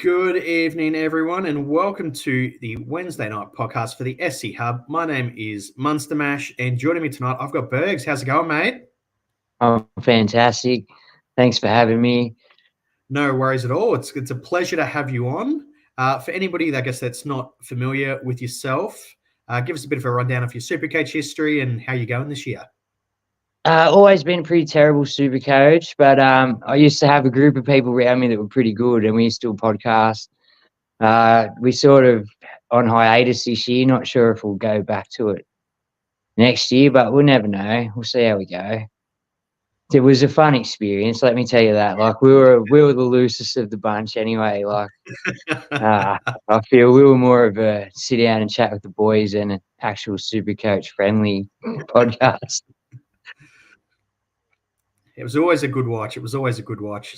Good evening, everyone, and welcome to the Wednesday night podcast for the SC Hub. My name is Munster Mash, and joining me tonight, I've got Bergs. How's it going, mate? Oh, fantastic. Thanks for having me. No worries at all. It's a pleasure to have you on. For anybody, that's not familiar with yourself, give us a bit of a rundown of your Supercoach history and how you're going this year. Always been a pretty terrible super coach, but I used to have a group of people around me that were pretty good, and we used to do a podcast. We sort of on hiatus this year. Not sure if we'll go back to it next year, but we'll never know. We'll see how we go. It was a fun experience, let me tell you that. Like we were the loosest of the bunch anyway. Like I feel we were more of a sit down and chat with the boys and an actual super coach friendly podcast. It was always a good watch.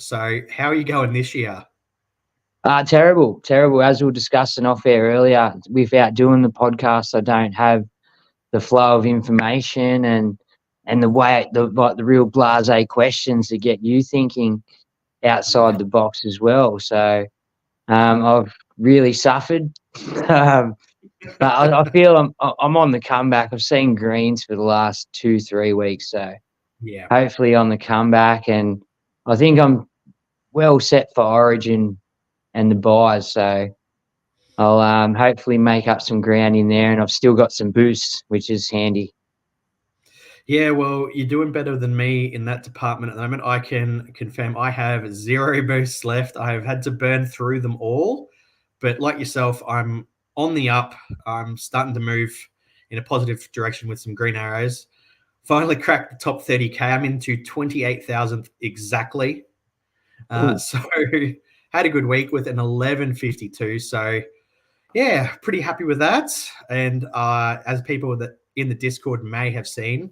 So how are you going this year? Terrible. As we were discussing off air earlier, without doing the podcast, I don't have the flow of information and the way the real blasé questions that get you thinking outside the box as well. So I've really suffered, but I feel I'm on the comeback. I've seen greens for the last 2-3 weeks, so yeah, hopefully on the comeback, and I think I'm well set for Origin and the buys, so I'll hopefully make up some ground in there, and I've still got some boosts, which is handy. Yeah, well, you're doing better than me in that department at the moment. I can confirm I have 0 boosts left. I have had to burn through them all, but like yourself, I'm on the up. I'm starting to move in a positive direction with some green arrows. Finally cracked the top 30K. I'm into 28,000 exactly. So had a good week with an 1152. So yeah, pretty happy with that. And as people that in the Discord may have seen,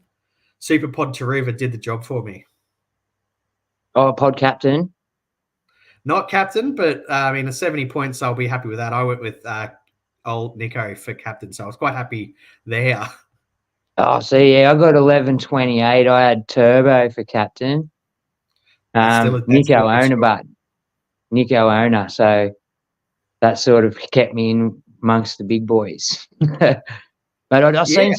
Superpod Taruva did the job for me. Oh, pod captain? Not captain, but I mean, 70 points, I'll be happy with that. I went with old Nico for captain, so I was quite happy there. Oh, so yeah, I got 1128. I had Turbo for captain. Nico owner, so that sort of kept me in amongst the big boys. But I've seen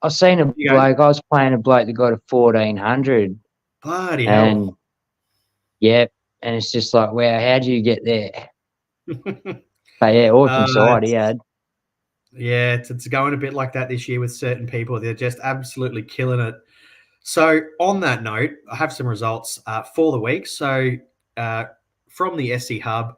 I've seen a bloke. I was playing a bloke that got a 1400. Bloody hell! Yeah, and it's just like, wow, how do you get there? But yeah, awesome side he had. Yeah, it's going a bit like that this year with certain people. They're just absolutely killing it. So on that note, I have some results for the week. So from the SC Hub,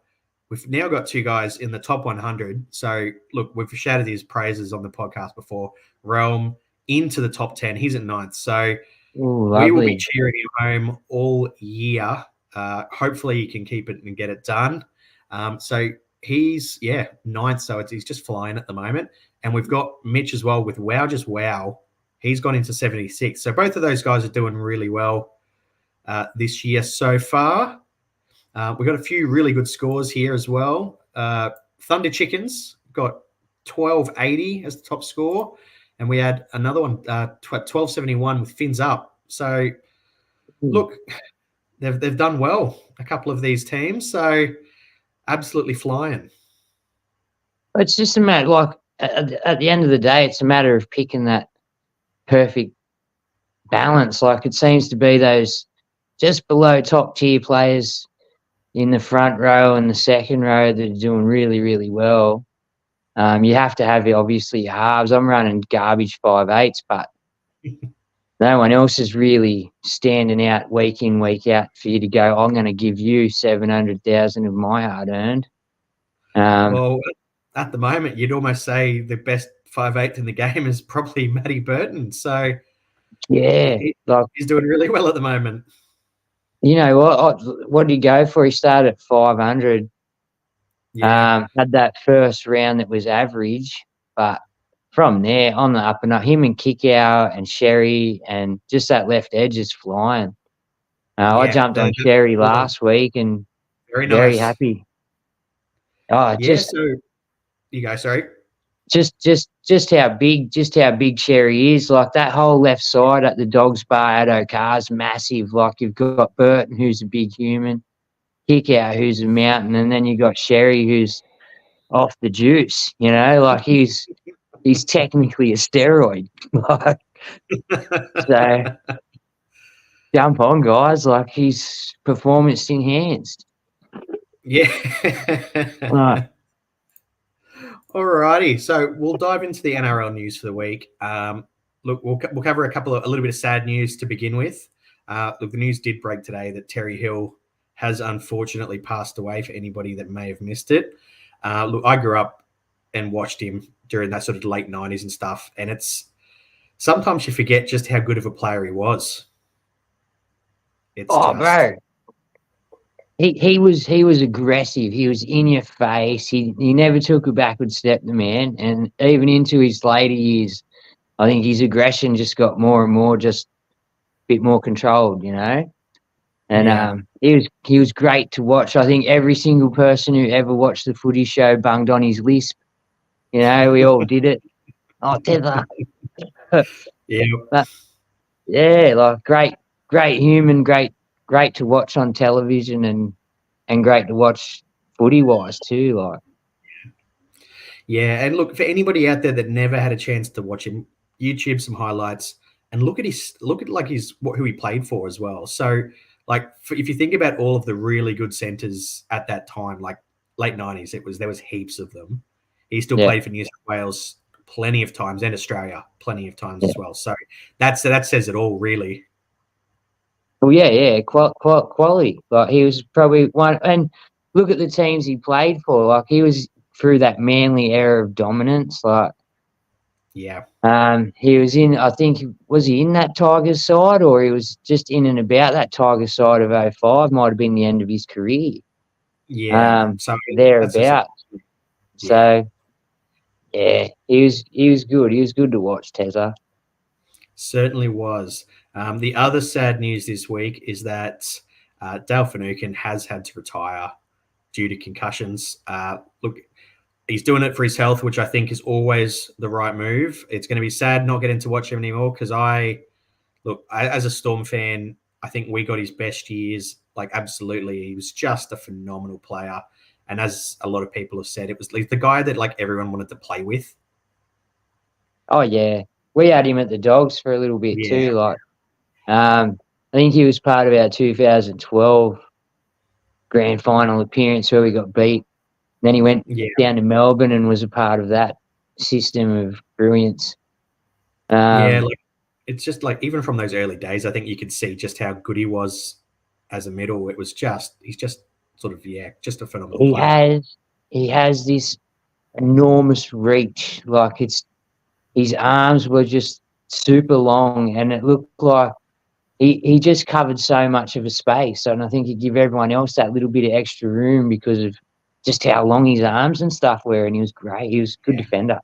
we've now got 2 guys in the top 100. So look, we've shouted his praises on the podcast before. Realm into the top 10. He's at 9th. So we will be cheering him home all year. Hopefully he can keep it and get it done. So he's, 9th. So he's just flying at the moment. And we've got Mitch as well with Wow Just Wow. He's gone into 76. So both of those guys are doing really well this year so far. We've got a few really good scores here as well. Thunder Chickens got 1280 as the top score. And we had another one, 1271 with Fins Up. So, look, they've done well, a couple of these teams. So, absolutely flying. It's just a matter, like, at the end of the day, it's a matter of picking that perfect balance. Like, it seems to be those just below top tier players in the front row and the second row that are doing really, really well. You have to have, obviously, your halves. I'm running garbage 5/8s, but no one else is really standing out week in, week out for you to go, I'm going to give you 700,000 of my hard-earned. Well, at the moment, you'd almost say the best 5/8 in the game is probably Matty Burton. So, yeah, he's doing really well at the moment. You know what did he go for? He started at 500. Yeah. Had that first round that was average, but from there on the up and up, him and Kickout and Sherry and just that left edge is flying. I jumped on Sherry last week and very happy. So you go, sorry. Just how big Sherry is. Like that whole left side at the Dogs Bar at Okar's massive. Like you've got Burton, who's a big human. kick out who's a mountain, and then you got Sherry who's off the juice. You know, like he's technically a steroid. Like, so jump on, guys. Like he's performance enhanced. Yeah. Right. Alrighty, so we'll dive into the NRL news for the week. Look, we'll cover a little bit of sad news to begin with. Look, the news did break today that Terry Hill has unfortunately passed away. For anybody that may have missed it, look, I grew up and watched him during that sort of late 90s and stuff, and it's sometimes you forget just how good of a player he was. Bro. He was aggressive. He was in your face. He never took a backward step, the man. And even into his later years, I think his aggression just got more and more, just a bit more controlled, you know. And he was great to watch. I think every single person who ever watched the footy show bunged on his lisp. You know, we all did it. Oh, Tether. Yeah. But, yeah, like great human, great to watch on television, and great to watch footy wise too. Like, yeah, and look, for anybody out there that never had a chance to watch him, YouTube some highlights and look at who he played for as well. So, like, if you think about all of the really good centers at that time, like late 90s, there was heaps of them. He still played for New South Wales plenty of times, and Australia plenty of times as well. So that says it all, really. Well, yeah, quality. Like he was probably one, and look at the teams he played for. Like he was through that Manly era of dominance. Like, yeah, he was in. I think was he in that Tigers side, or he was just in and about that Tigers side of 05. Might have been the end of his career. Yeah, so thereabouts. Yeah. So, yeah, he was good. He was good to watch, Tezza. Certainly was. The other sad news this week is that Dale Finucane has had to retire due to concussions. Look, he's doing it for his health, which I think is always the right move. It's going to be sad not getting to watch him anymore because as a Storm fan, I think we got his best years. Like, absolutely, he was just a phenomenal player. And as a lot of people have said, it was the guy that like everyone wanted to play with. Oh yeah, we had him at the Dogs for a little bit too. Like, I think he was part of our 2012 grand final appearance where we got beat. Then he went down to Melbourne and was a part of that system of brilliance. It's just like even from those early days, I think you could see just how good he was as a middle. It was he's just sort of just a phenomenal player. He has this enormous reach. Like his arms were just super long, and it looked like he just covered so much of a space. And I think he'd give everyone else that little bit of extra room because of just how long his arms and stuff were. And he was great. He was a good defender.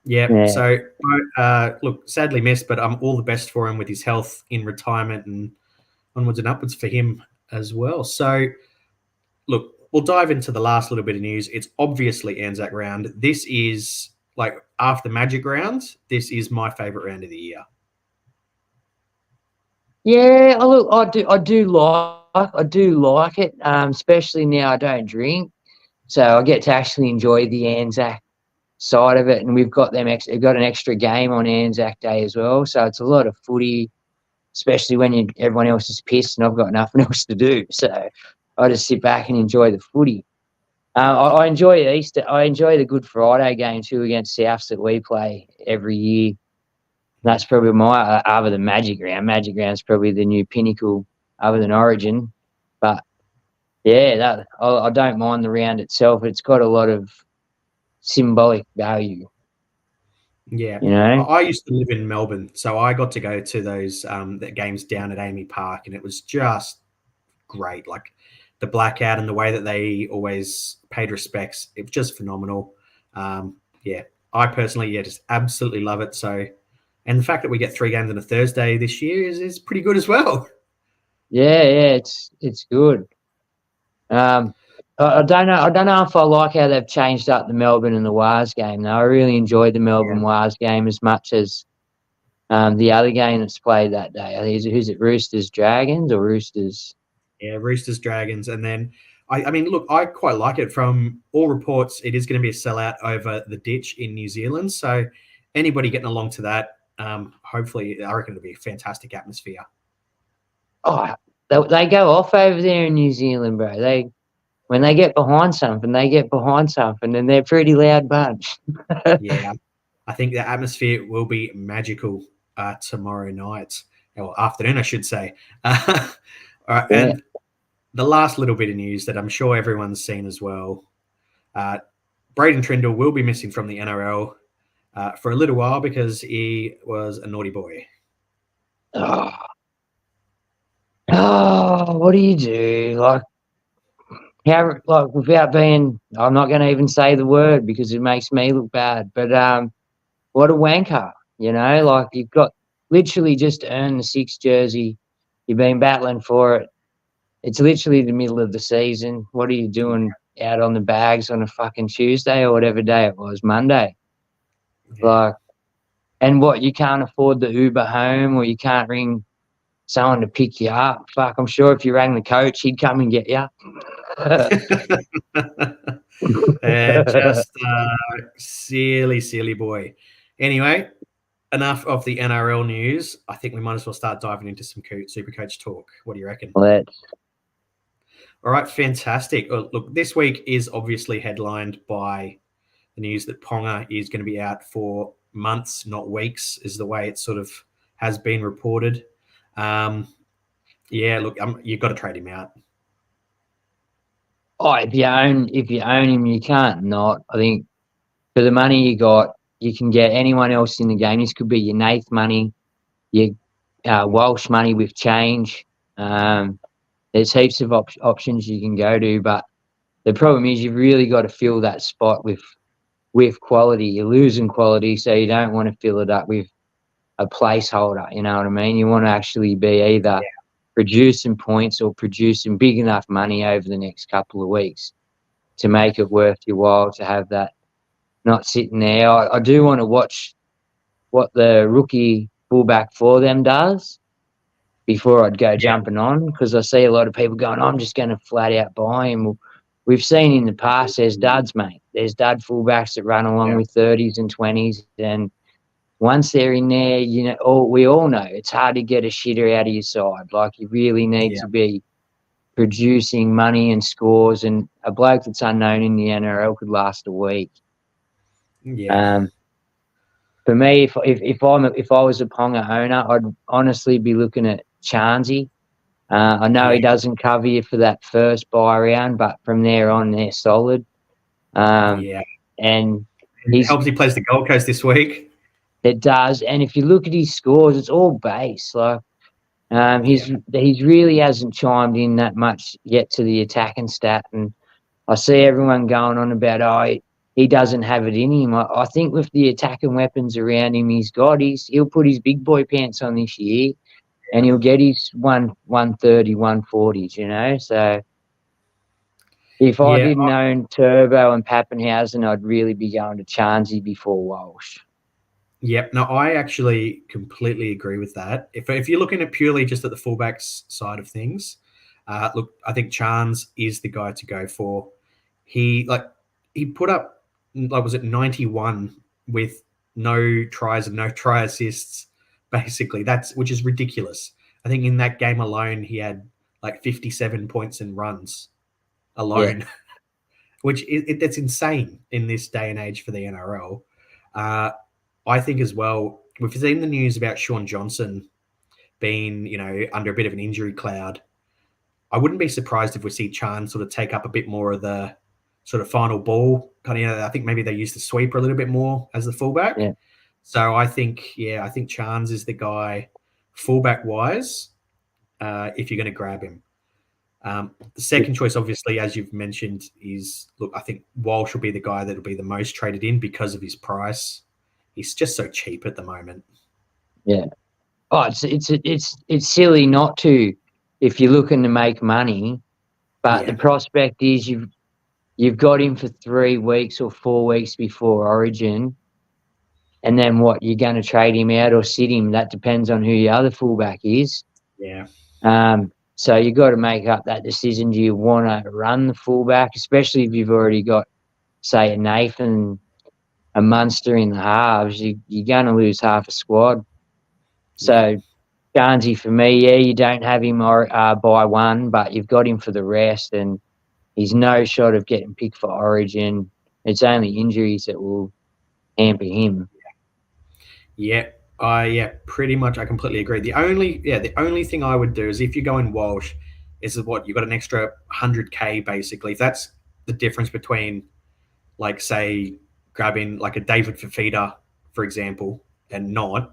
Yeah. So, look, sadly missed, but all the best for him with his health in retirement and onwards and upwards for him as well. So, look, we'll dive into the last little bit of news. It's obviously Anzac round. This is like after Magic round. This is my favorite round of the year. Yeah, look, I do like it, especially now I don't drink, so I get to actually enjoy the Anzac side of it, and we've got an extra game on Anzac Day as well, so it's a lot of footy, especially when everyone else is pissed and I've got nothing else to do, so I just sit back and enjoy the footy. I enjoy Easter. I enjoy the Good Friday game too against Souths that we play every year. That's probably my other than Magic Round. Magic Round's probably the new pinnacle other than Origin. But, yeah, I don't mind the round itself. It's got a lot of symbolic value. Yeah. You know? I used to live in Melbourne, so I got to go to those the games down at Amy Park, and it was just great. Like the blackout and the way that they always paid respects, it was just phenomenal. I personally, just absolutely love it. So, and the fact that we get 3 games on a Thursday this year is pretty good as well. Yeah, it's good. I don't know if I like how they've changed up the Melbourne and the Wars game. Though I really enjoyed the Melbourne Wars game as much as the other game that's played that day. I think who's it? Roosters Dragons or Roosters? Yeah, Roosters, Dragons, and then I mean, look, I quite like it. From all reports, it is going to be a sellout over the ditch in New Zealand. So anybody getting along to that, hopefully, I reckon it'll be a fantastic atmosphere. Oh, they go off over there in New Zealand, bro. When they get behind something, and they're a pretty loud bunch. Yeah, I think the atmosphere will be magical tomorrow night, or afternoon, I should say. All right, Yeah. and the last little bit of news that I'm sure everyone's seen as well. Braden Trindle will be missing from the NRL for a little while because he was a naughty boy. Oh, what do you do? Like, without being, I'm not going to even say the word because it makes me look bad. But what a wanker, like you've got literally just earned the 6 jersey. You've been battling for it. It's literally the middle of the season. What are you doing out on the bags on a fucking Tuesday or whatever day it was, Monday? Yeah. Like, and what, you can't afford the Uber home, or you can't ring someone to pick you up? Fuck, I'm sure if you rang the coach, he'd come and get you. Just silly boy. Anyway, enough of the NRL news. I think we might as well start diving into some Supercoach talk. What do you reckon? Let's. All right, fantastic. Look, this week is obviously headlined by the news that Ponga is going to be out for months, not weeks, is the way it sort of has been reported. Yeah, look, you've got to trade him out. Oh, if you own him, you can't not. I think for the money you got, you can get anyone else in the game. This could be your Nath money, your Walsh money with change. There's heaps of options you can go to, but the problem is you've really got to fill that spot with quality. You're losing quality, so you don't want to fill it up with a placeholder. You know what I mean? You want to actually be either producing points or producing big enough money over the next couple of weeks to make it worth your while to have that not sitting there. I do want to watch what the rookie fullback for them does before I'd go jumping on, because I see a lot of people going, I'm just going to flat out buy him. Well, we've seen in the past there's duds, mate. There's dud fullbacks that run along with 30s and 20s, and once they're in there, we all know it's hard to get a shitter out of your side. Like, you really need to be producing money and scores, and a bloke that's unknown in the NRL could last a week. Yeah. For me, if I was a Ponga owner, I'd honestly be looking at Charnsey. I know he doesn't cover you for that first buy round, but from there on, they're solid. And it helps he plays the Gold Coast this week. It does, and if you look at his scores, it's all base. Like, he's really hasn't chimed in that much yet to the attacking stat, and I see everyone going on about he doesn't have it in him. I think with the attacking weapons around him, he'll put his big boy pants on this year, and he'll get his 130, 140s. So if I didn't own Turbo and Pappenhausen, I'd really be going to Charnsey before Walsh. Yep. No, I actually completely agree with that. If you're looking at purely just at the fullbacks side of things, look, I think Charns is the guy to go for. He put up, was it 91 with no tries and no try assists, basically. Which is ridiculous. I think in that game alone, he had 57 points and runs alone, which that's insane in this day and age for the NRL. I think as well, we've seen the news about Shaun Johnson being, under a bit of an injury cloud. I wouldn't be surprised if we see Chan sort of take up a bit more of the sort of final ball. I think maybe they use the sweeper a little bit more as the fullback. Yeah. So I think Chans is the guy fullback wise, if you're going to grab him. The second choice, obviously, as you've mentioned, is, look, I think Walsh will be the guy that will be the most traded in because of his price. He's just so cheap at the moment. Yeah. Oh, it's silly not to if you're looking to make money, but the prospect is you've got him for 3 weeks or 4 weeks before Origin, and then what, you're going to trade him out or sit him? That depends on who your other fullback is. Yeah. So you got to make up that decision. Do you want to run the fullback, especially if you've already got, say, a Nathan, a Munster in the halves? You're going to lose half a squad. So Garnsey, for me, yeah, you don't have him by one, but you've got him for the rest, and he's no shot of getting picked for Origin. It's only injuries that will hamper him. Yeah, pretty much. I completely agree. The only thing I would do is if you're going Walsh, is what you've got an extra 100K basically. If that's the difference between, like, say, grabbing like a David Fafita, for example, and not,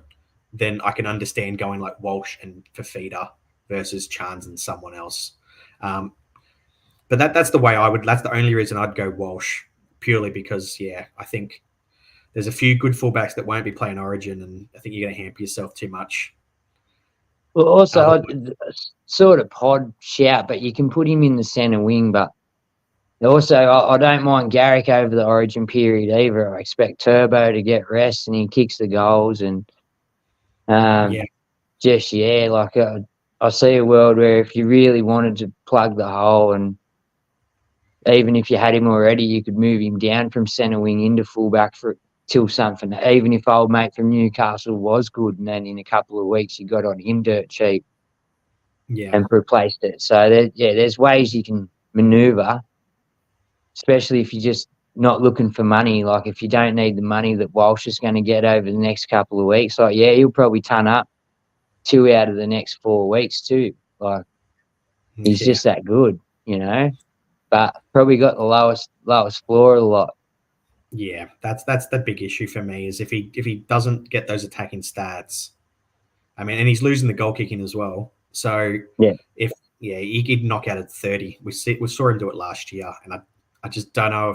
then I can understand going like Walsh and Fafita versus Chance and someone else. But that's the way I would. That's the only reason I'd go Walsh, purely because I think there's a few good fullbacks that won't be playing Origin, and I think you're going to hamper yourself too much. Well, also, sort of pod shout, but you can put him in the centre wing. But also, I don't mind Garrick over the Origin period either. I expect Turbo to get rest, and he kicks the goals. And I see a world where if you really wanted to plug the hole, and even if you had him already, you could move him down from centre wing into fullback till something. Even if old mate from Newcastle was good, and then in a couple of weeks you got on him dirt cheap, and replaced it. So there's ways you can manoeuvre, especially if you're just not looking for money. Like if you don't need the money that Walsh is going to get over the next couple of weeks, like he'll probably ton up 2 out of the next 4 weeks too. Like he's just that good, But probably got the lowest floor of the lot. Yeah, that's the big issue for me is if he doesn't get those attacking stats. I mean, and he's losing the goal kicking as well. So if he could knock out at 30. We saw him do it last year, and I just don't know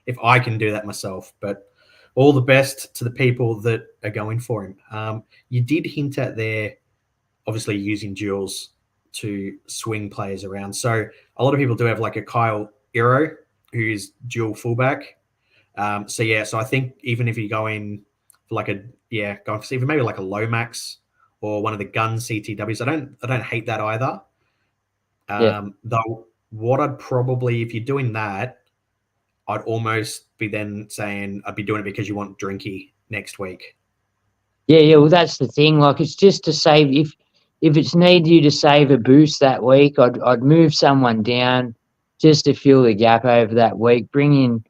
if I can do that myself. But all the best to the people that are going for him. You did hint at there, obviously using duels to swing players around. So a lot of people do have like a Kyle Iro, who's dual fullback. So I think even if you go in for like going for even maybe like a Lomax or one of the gun CTWs, I don't hate that either. Though what I'd probably, if you're doing that, I'd almost be then saying I'd be doing it because you want Drinky next week. Yeah. Well, that's the thing. Like it's just to save if it's need you to save a boost that week, I'd move someone down just to fill the gap over that week. Bring in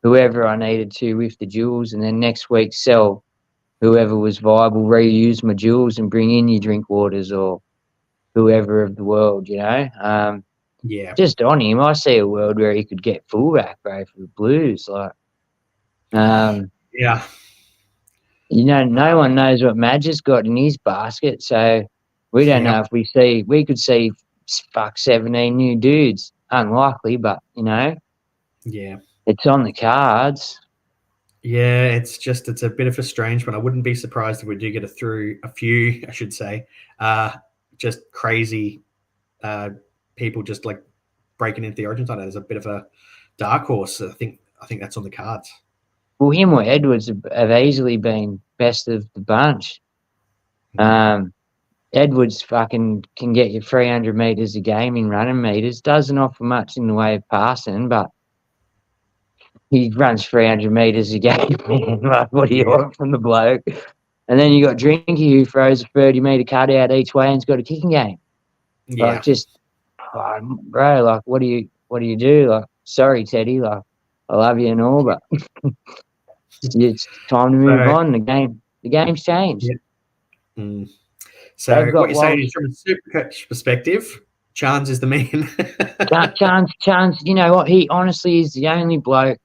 whoever I needed to with the duels, and then next week sell whoever was viable, reuse my duels and bring in your Drinkwaters or whoever of the world, Just on him, I see a world where he could get fullback, bro, for the Blues. Like, no one knows what Madge's got in his basket, so we don't know if we could see 17 new dudes. Unlikely, but it's on the cards. Yeah, it's a bit of a strange one. I wouldn't be surprised if we do get a few, I should say, just crazy people just like breaking into the Origin side. There's a bit of a dark horse. I think that's on the cards. Well, him or Edwards have easily been best of the bunch. Edwards fucking can get you 300 metres a game in running metres. Doesn't offer much in the way of passing, but he runs 300 metres a game, man. Like, what do you want from the bloke? And then you got Drinky, who throws a 30-metre cutout each way and's got a kicking game. Like, bro, like, what do you do? Like, sorry, Teddy, like, I love you and all, but it's time to move on. The game's changed. Yeah. So what you're saying is, from a Supercoach perspective, Chance is the man. Chance, you know what? He honestly is the only bloke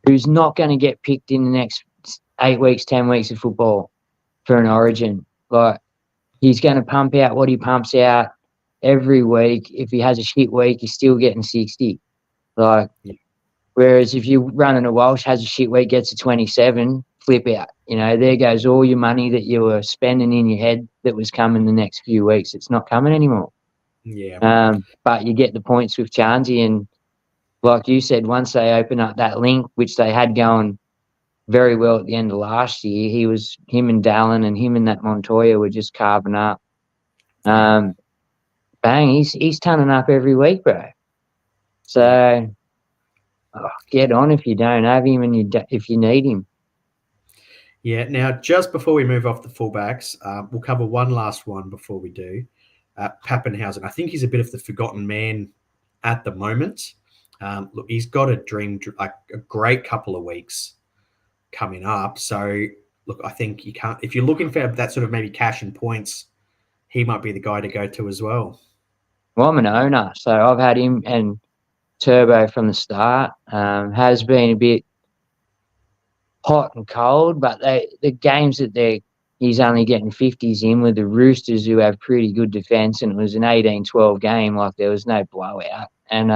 who's not going to get picked in the next 8 weeks, 10 weeks of football for an Origin. Like, he's going to pump out what he pumps out every week. If he has a shit week, he's still getting 60. Like, whereas if you're running a Walsh, has a shit week, gets a 27, flip out. There goes all your money that you were spending in your head that was coming the next few weeks. It's not coming anymore. Yeah. But you get the points with Chansey, and like you said, once they open up that link, which they had going very well at the end of last year, him and Dallin and him and that Montoya were just carving up. bang, he's turning up every week, bro. So get on if you don't have him and if you need him. Yeah. Now, just before we move off the fullbacks, we'll cover one last one before we do. Pappenhausen. I think he's a bit of the forgotten man at the moment. Look, he's got a great couple of weeks coming up. So, look, I think you can't. If you're looking for that sort of maybe cash and points, he might be the guy to go to as well. Well, I'm an owner, so I've had him and Turbo from the start. Has been a bit hot and cold, but the games that he's only getting 50s in with the Roosters, who have pretty good defence, and it was an 18-12 game, like there was no blowout. And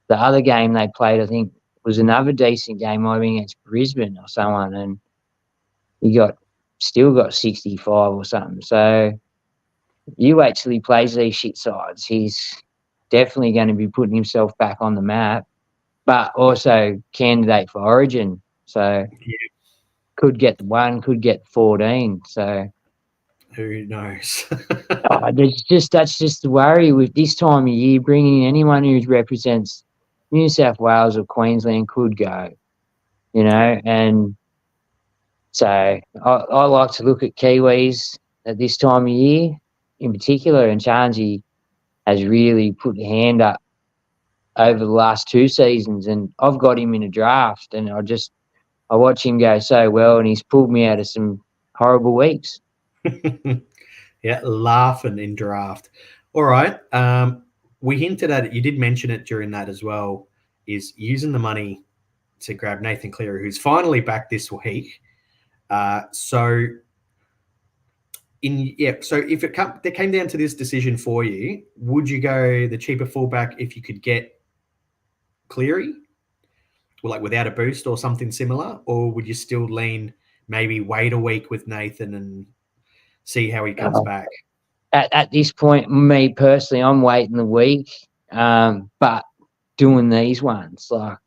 the other game they played, I think, was another decent game, might have been against Brisbane or someone, and he still got 65 or something. So you wait till he plays these shit sides. He's definitely going to be putting himself back on the map, but also candidate for Origin. So could get the 1, could get 14. So who knows? That's just the worry with this time of year. Bringing in anyone who represents New South Wales or Queensland could go, and so I like to look at Kiwis at this time of year in particular, and Charnzy has really put the hand up over the last 2 seasons, and I've got him in a draft, and I watch him go so well, and he's pulled me out of some horrible weeks. Yeah, laughing in draft. All right. We hinted at it. You did mention it during that as well, is using the money to grab Nathan Cleary, who's finally back this week. So if it came down to this decision for you, would you go the cheaper fullback if you could get Cleary, or like without a boost or something similar, or would you still lean maybe wait a week with Nathan and see how he comes back? At this point, me personally, I'm waiting the week, but doing these ones like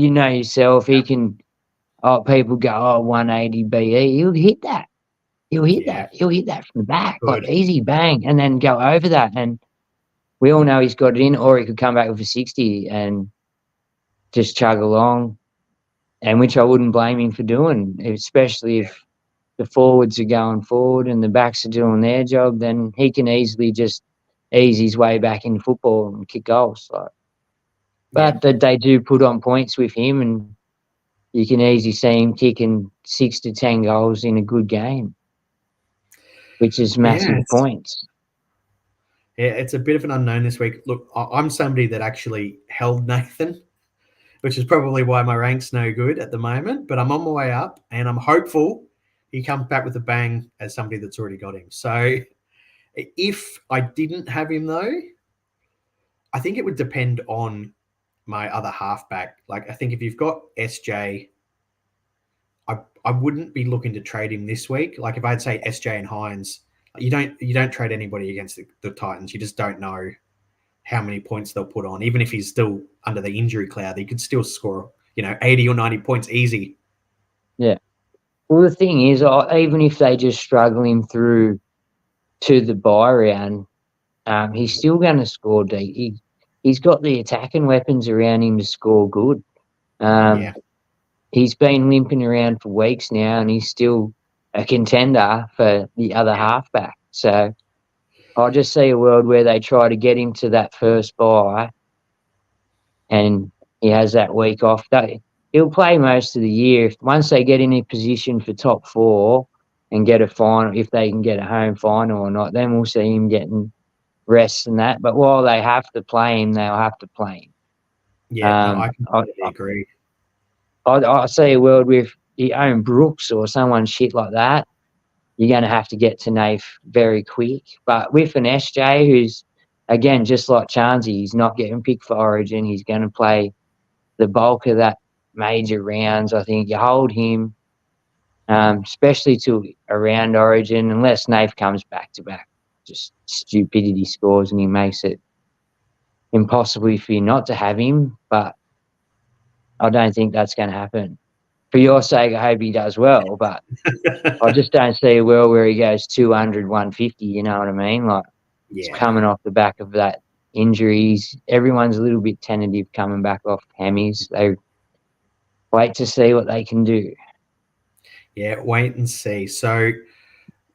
yourself, he can. People go, 180 BE. He'll hit that. He'll hit that from the back, like easy bang, and then go over that. And we all know he's got it in, or he could come back with a 60 and just chug along. And which I wouldn't blame him for doing, especially if the forwards are going forward and the backs are doing their job, then he can easily just ease his way back into football and kick goals. But they do put on points with him, and you can easily see him kicking 6 to 10 goals in a good game, which is massive points. Yeah, it's a bit of an unknown this week. Look, I'm somebody that actually held Nathan, which is probably why my rank's no good at the moment, but I'm on my way up, and I'm hopeful he comes back with a bang as somebody that's already got him. So if I didn't have him, though, I think it would depend on my other halfback. Like, I think if you've got SJ, I wouldn't be looking to trade him this week. Like, if I'd say SJ and Hines, you don't trade anybody against the Titans. You just don't know how many points they'll put on. Even if he's still under the injury cloud, he could still score, 80 or 90 points easy. Yeah. Well, the thing is, even if they just struggle him through to the bye round, he's still going to score deep. He's got the attacking weapons around him to score good. He's been limping around for weeks now, and he's still a contender for the other halfback. So I just see a world where they try to get him to that first bye, and he has that week off. He'll play most of the year. Once they get in a position for top 4 and get a final, if they can get a home final or not, then we'll see him getting rest and that. But while they have to play him, they'll have to play him. Yeah, I completely agree. I see a world with your own Brooks or someone shit like that. You're going to have to get to Nath very quick. But with an SJ who's, again, just like Charnzy, he's not getting picked for Origin. He's going to play the bulk of that major rounds. I think you hold him, especially to around Origin, unless Nath comes back-to-back. Just stupidity scores and he makes it impossible for you not to have him. But I don't think that's going to happen. for your sake, I hope he does well. But I just don't see a world where he goes 200, 150. You know what I mean? Like, it's Yeah. coming off the back of that injuries. Everyone's a little bit tentative coming back off hammies. They wait to see what they can do. Yeah, wait and see. So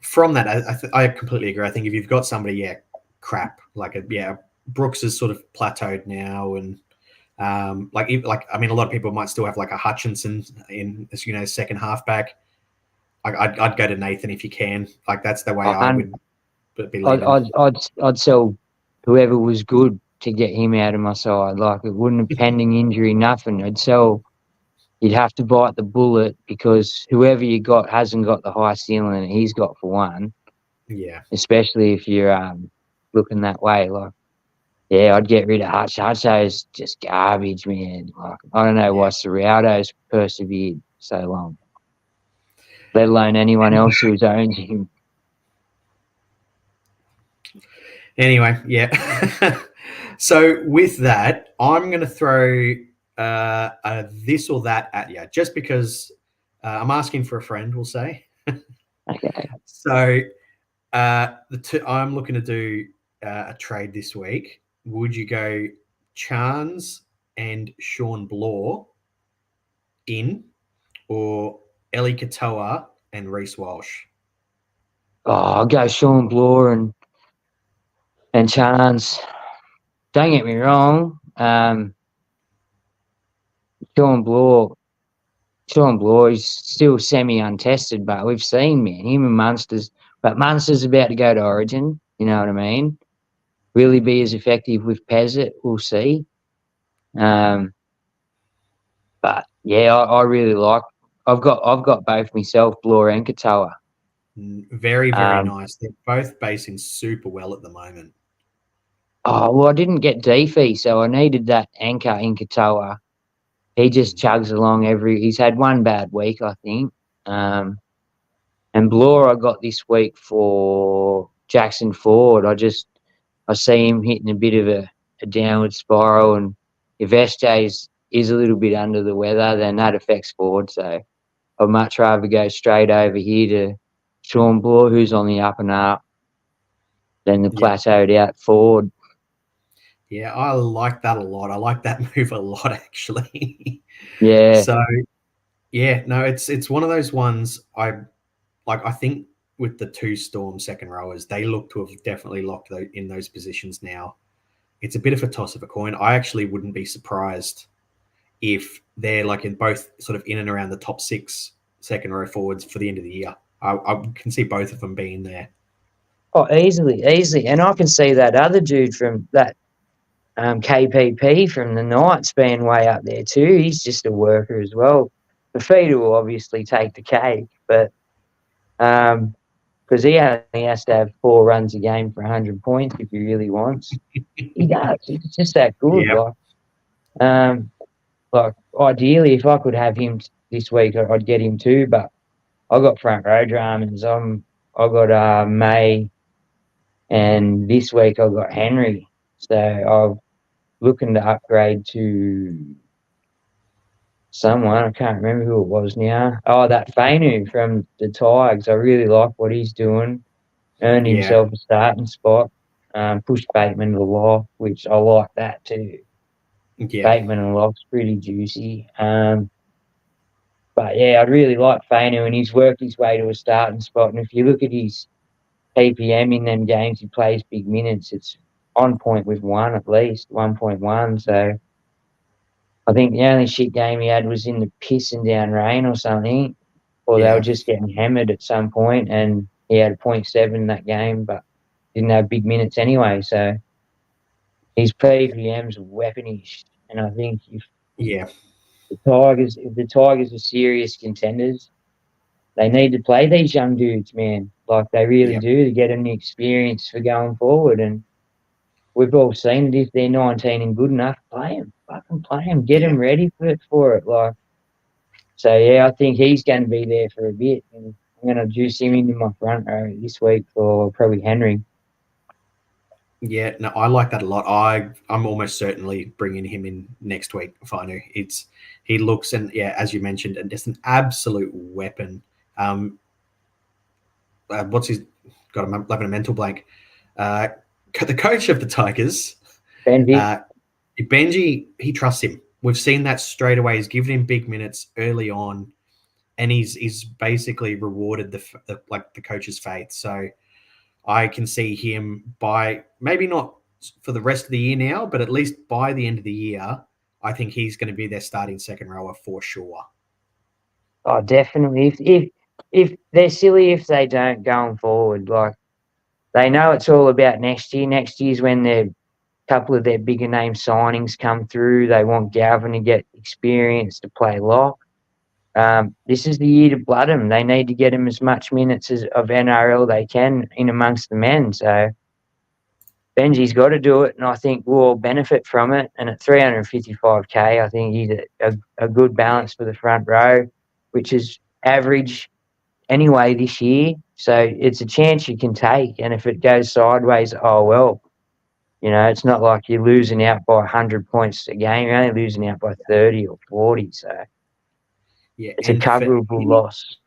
from that, I completely agree. I think if you've got somebody, crap, Brooks is sort of plateaued now, and I mean, a lot of people might still have like a Hutchinson in, second halfback. I'd go to Nathan if you can. Like, that's the way I would be leaving. I'd sell whoever was good to get him out of my side. Like, it wouldn't have pending injury, nothing. I'd sell. You'd have to bite the bullet because whoever you got hasn't got the high ceiling that he's got for one. Yeah. Especially if you're looking that way. Like, yeah, I'd get rid of Hutch. Hutcho's just garbage, man. Like, I don't know why Serrato's persevered so long, let alone anyone else who's owned him. Anyway, yeah. So with that, I'm going to throw this or that at you, just because I'm asking for a friend, we'll say. Okay. So I'm looking to do a trade this week. Would you go Chance and Sean Bloor in, or Ellie Katoa and Reece Walsh? Oh, I'll go Sean Bloor and Chance. Don't get me wrong. Sean Bloor is still semi-untested, but we've seen, man, him and Munster's. But Munster's about to go to Origin. You know what I mean? Will he be as effective with Pezzett? We'll see. But yeah, I really like. I've got both myself, Bloor and Katoa. Very, very nice. They're both basing super well at the moment. Oh, well, I didn't get Deefy, so I needed that anchor in Katoa. He just chugs along he's had one bad week, I think. And Bloor I got this week for Jackson Ford. I see him hitting a bit of a downward spiral, and if SJ is a little bit under the weather, then that affects Ford. So I'd much rather go straight over here to Sean Bloor, who's on the up and up, than the plateaued out Ford. Yeah, I like that a lot. I like that move a lot, actually. Yeah. So, yeah, no, it's one of those ones I think with the two Storm second rowers, they look to have definitely locked in those positions now. It's a bit of a toss of a coin. I actually wouldn't be surprised if they're like in both sort of in and around the top 6 second row forwards for the end of the year. I can see both of them being there. Oh, easily. And I can see that other dude from that KPP from the Knights being way up there too. He's just a worker as well. The feeder will obviously take the cake, but because he only has to have 4 runs a game for 100 points if he really wants. He does. It's just that good. Yep. Like ideally, if I could have him this week, I'd get him too. But I got front row dramas. I got May, and this week I got Henry. So I'm looking to upgrade to someone. I can't remember who it was now. Oh, that Fainu from the Tigers. I really like what he's doing. Earned himself a starting spot. Pushed Bateman to lock, which I like that too. Yeah. Bateman and lock's pretty juicy. But yeah, I'd really like Fainu, and he's worked his way to a starting spot. And if you look at his PPM in them games, he plays big minutes. It's on point with 1 at least, 1.1. So I think the only shit game he had was in the pissing down rain or something, or they were just getting hammered at some point, and he had a 0.7 in that game, but didn't have big minutes anyway. So his PPM's weaponish, and I think if the Tigers are serious contenders, they need to play these young dudes, man. Like they really do, to get them the experience for going forward. And we've all seen it. If they're 19 and good enough, play them. Fucking play them. Get them ready for it. Like, so yeah, I think he's going to be there for a bit. And I'm going to juice him into my front row this week for probably Henry. Yeah, no, I like that a lot. I'm almost certainly bringing him in next week. Finu. He looks, and yeah, as you mentioned, and just an absolute weapon. What's his? God, I'm having a mental blank. Uh, the coach of the Tigers, Benji. uh, Benji, he trusts him. We've seen that straight away. He's given him big minutes early on, and he's basically rewarded the coach's faith. So I can see him by maybe not for the rest of the year now, but at least by the end of the year, I think he's going to be their starting second rower for sure. Oh, definitely. If they're silly if they don't going forward, like they know it's all about next year. Next year's when a couple of their bigger name signings come through. They want Galvin to get experience to play lock. This is the year to blood them. They need to get him as much minutes of NRL they can in amongst the men. So Benji's got to do it, and I think we'll all benefit from it. And at 355K, I think he's a good balance for the front row, which is average anyway this year. So it's a chance you can take. And if it goes sideways, oh, well, it's not like you're losing out by 100 points a game. You're only losing out by 30 or 40. So Yeah, it's a coverable loss.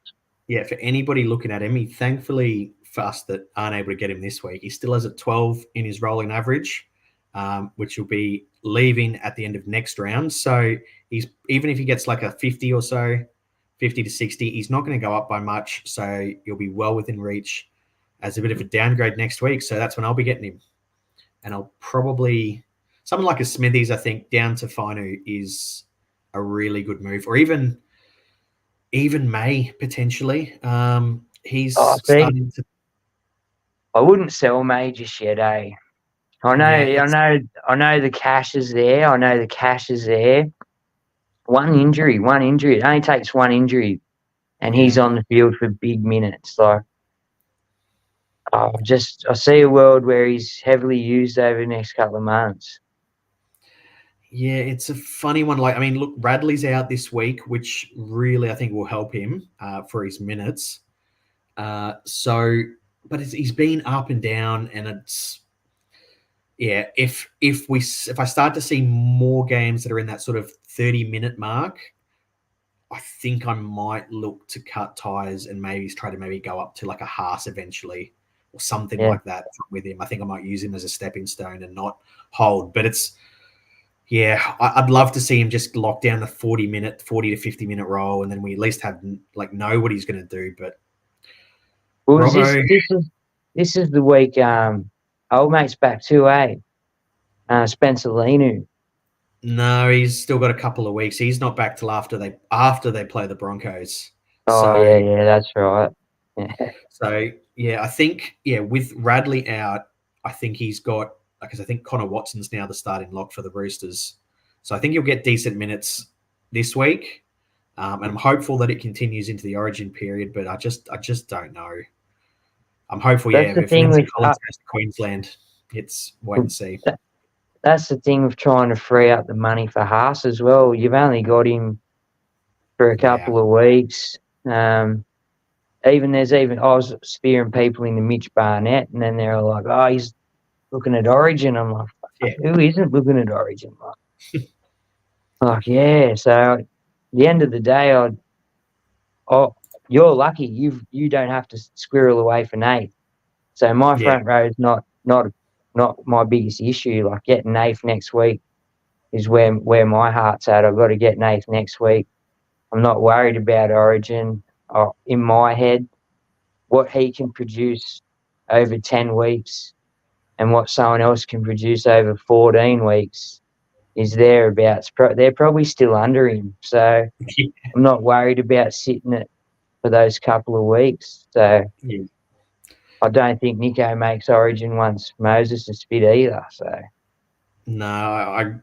Yeah, for anybody looking at him, he thankfully for us that aren't able to get him this week, he still has a 12 in his rolling average, which will be leaving at the end of next round. So he's even if he gets like a 50 or so, 50 to 60, he's not going to go up by much. So he'll be well within reach as a bit of a downgrade next week. So that's when I'll be getting him. And I'll probably someone like a Smithies, I think, down to Finu is a really good move, or even May potentially. He's starting to. I wouldn't sell May just yet, eh? I know the cash is there. One injury. It only takes one injury, and he's on the field for big minutes. Like, I see a world where he's heavily used over the next couple of months. Yeah, it's a funny one. Like, I mean, look, Radley's out this week, which really I think will help him for his minutes. But he's been up and down, and it's if I start to see more games that are in that sort of 30-minute mark, I think I might look to cut ties and maybe try to go up to like a Haas eventually or something like that with him. I think I might use him as a stepping stone and not hold. But I'd love to see him just lock down the 40 to 50 minute role, and then we at least have know what he's going to do. But this is the week. Old mate's back too, eh? Spencer Lenu. No, he's still got a couple of weeks. He's not back till after they play the Broncos. Oh, yeah, that's right. Yeah. So I think with Radley out, I think he's got because I think Connor Watson's now the starting lock for the Roosters. So I think he'll get decent minutes this week, and I'm hopeful that it continues into the Origin period. But I just don't know. I'm hopeful. If Lindsay Collins goes to Queensland, it's wait and see. That's the thing with trying to free up the money for Haas as well. You've only got him for a couple of weeks. I was spearing people in the Mitch Barnett, and then they're like, "Oh, he's looking at Origin." I'm like, "Who isn't looking at Origin?" So at the end of the day, you're lucky. You don't have to squirrel away for Nath. So my front row is not my biggest issue. Like getting Nath next week is where my heart's at. I've got to get Nath next week. I'm not worried about Origin. In my head, what he can produce over 10 weeks and what someone else can produce over 14 weeks is thereabouts. They're probably still under him. So I'm not worried about sitting it for those couple of weeks. So I don't think Nico makes Origin once Moses is fit either. So no,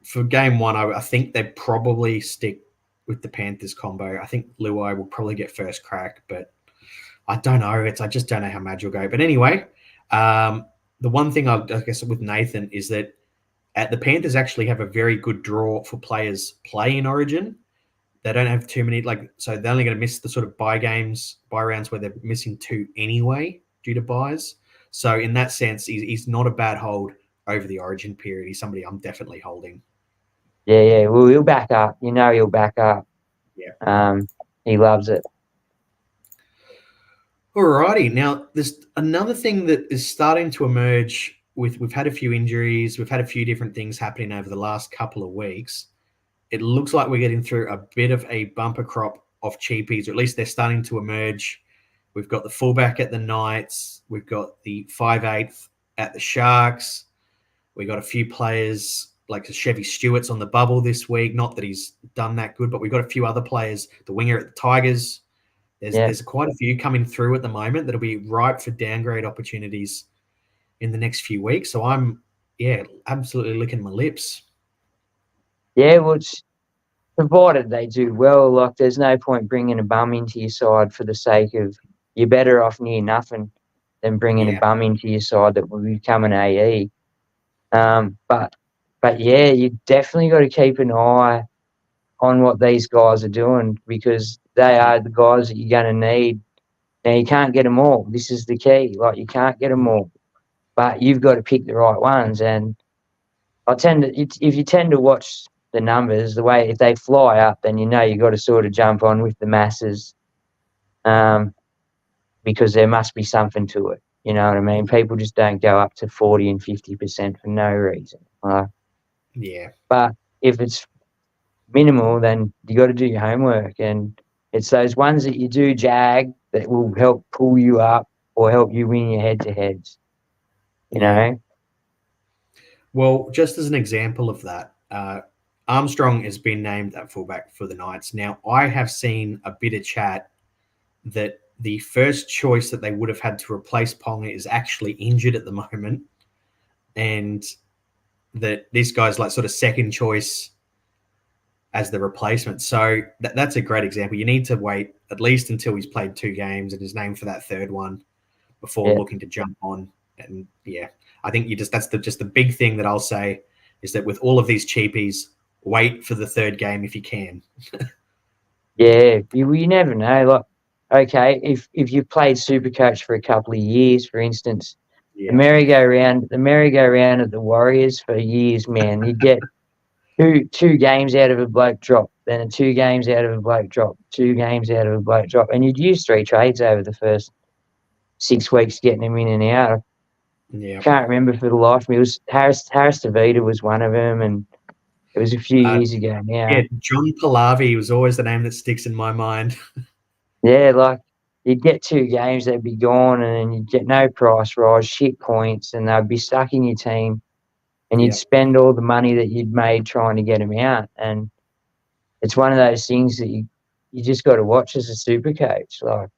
for game one, I think they probably stick with the Panthers combo. I think Luai will probably get first crack, but I don't know. I just don't know how Madge will go. But anyway, the one thing I guess with Nathan is that the Panthers actually have a very good draw for players playing Origin. They don't have too many, so they're only going to miss the sort of bye rounds where they're missing 2 anyway due to buys. So in that sense, he's not a bad hold over the Origin period. He's somebody I'm definitely holding. Yeah. Well, he'll back up. He'll back up. Yeah. He loves it. Alrighty. Now, there's another thing that is starting to emerge. We've had a few injuries. We've had a few different things happening over the last couple of weeks. It looks like we're getting through a bit of a bumper crop of cheapies, or at least they're starting to emerge. We've got the fullback at the Knights. We've got the 5'8" at the Sharks. We got a few players like Chevy Stewart's on the bubble this week. Not that he's done that good, but we've got a few other players. The winger at the Tigers. There's quite a few coming through at the moment that'll be ripe for downgrade opportunities in the next few weeks. So I'm, absolutely licking my lips. Yeah, well, it's provided they do well. Like, there's no point bringing a bum into your side for the sake of you're better off near nothing than bringing a bum into your side that will become an AE. But yeah, you definitely got to keep an eye on what these guys are doing, because they are the guys that you're going to need. Now, you can't get them all. This is the key. Like, you can't get them all, but you've got to pick the right ones. And if you tend to watch the numbers, the way if they fly up, then you got to sort of jump on with the masses, because there must be something to it. You know what I mean? People just don't go up to 40 and 50% for no reason. But if it's minimal, then you got to do your homework, and it's those ones that you do jag that will help pull you up or help you win your head-to-heads. You know. Well, just as an example of that, Armstrong has been named at fullback for the Knights. Now, I have seen a bit of chat that the first choice that they would have had to replace Ponga is actually injured at the moment, and that this guy's like sort of second choice as the replacement. So that's a great example. You need to wait at least until he's played 2 games and is named for that third one before looking to jump on. And I think that's the big thing that I'll say is that with all of these cheapies, wait for the third game if you can. You never know. Like, okay, if you've played Supercoach for a couple of years, for instance, the merry-go-round at the Warriors for years, man, you get two games out of a bloke drop, then 2 games out of a bloke drop, 2 games out of a bloke drop, and you'd use 3 trades over the first 6 weeks getting them in and out. Can't remember for the life of me. It was Harris DeVita was one of them, and it was a few years ago now. Yeah, John Pallavi was always the name that sticks in my mind. Like, you'd get 2 games, they'd be gone, and then you'd get no price rise, shit points, and they'd be stuck in your team, and you'd spend all the money that you'd made trying to get them out. And it's one of those things that you just got to watch as a super coach. Like,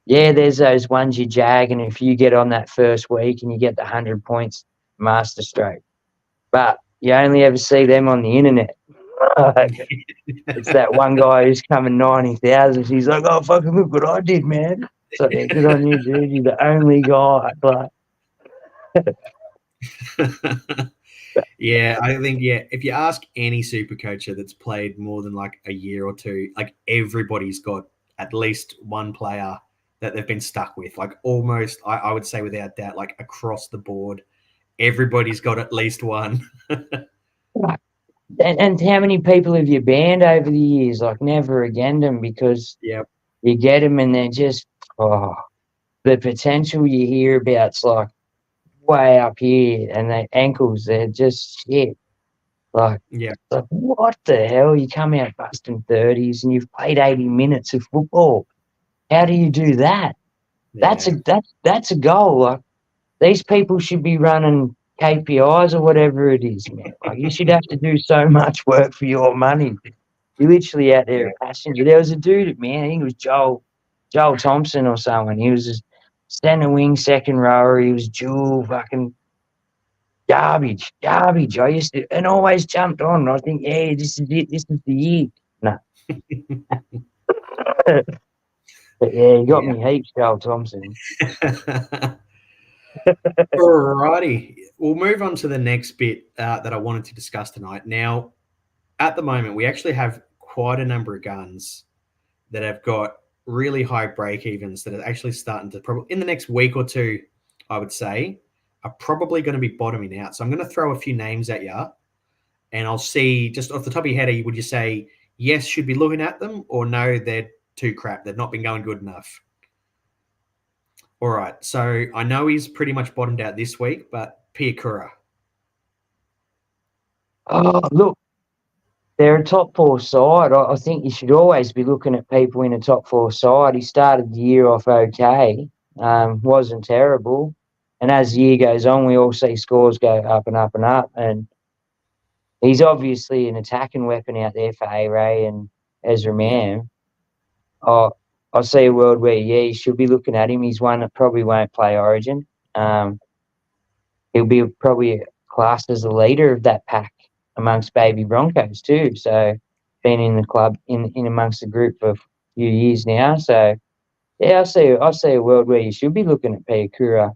there's those ones you jag, and if you get on that first week and you get the 100 points, master stroke. But you only ever see them on the internet. It's that one guy who's coming 90,000. He's like, "Oh, fucking look what I did, man." So good on you, dude. You're the only guy. Like, I think if you ask any super coacher that's played more than like a year or 2, like everybody's got at least one player that they've been stuck with. Like almost, I would say without doubt, like across the board, everybody's got at least one. And how many people have you banned over the years? Like, never again them, because you get them and they're just the potential you hear about's like way up here, and their ankles, they're just shit. Like, like, what the hell? You come out busting 30s and you've played 80 minutes of football. How do you do that? That's a goal. Like, these people should be running KPIs or whatever it is, man. Like, you should have to do so much work for your money. You're literally out there a passenger. There was a dude, man, I think it was Joel Thompson or someone. He was a centre wing, second rower. He was dual fucking garbage. I used to, and always jumped on. I think, this is it. This is the year. No. But he got me heaps, Joel Thompson. Alrighty, we'll move on to the next bit that I wanted to discuss tonight. Now, at the moment, we actually have quite a number of guns that have got really high break evens that are actually starting to probably in the next week or 2. I would say, are probably going to be bottoming out. So I'm going to throw a few names at you, and I'll see just off the top of your head. Would you say yes, should be looking at them, or no, they're too crap. They've not been going good enough. All right. So I know he's pretty much bottomed out this week, but Piakura. Oh, look, they're a top four side. I think you should always be looking at people in a top four side. He started the year off okay, wasn't terrible. And as the year goes on, we all see scores go up and up and up. And he's obviously an attacking weapon out there for A-Ray and Ezra Mann. I see a world where, you should be looking at him. He's one that probably won't play Origin. He'll be probably classed as the leader of that pack amongst baby Broncos too. So been in the club in amongst the group for a few years now. So yeah, I see a world where you should be looking at Piakura.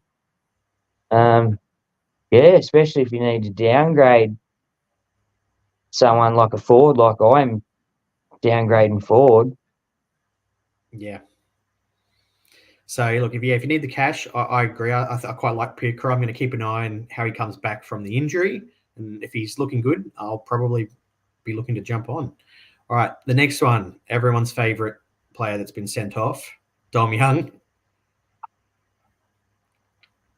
Especially if you need to downgrade someone like a Ford, like I'm downgrading Ford. Yeah. So look, if you need the cash, I agree. I quite like Piakura. I'm going to keep an eye on how he comes back from the injury, and if he's looking good, I'll probably be looking to jump on. All right, the next one, everyone's favorite player that's been sent off, Dom Young.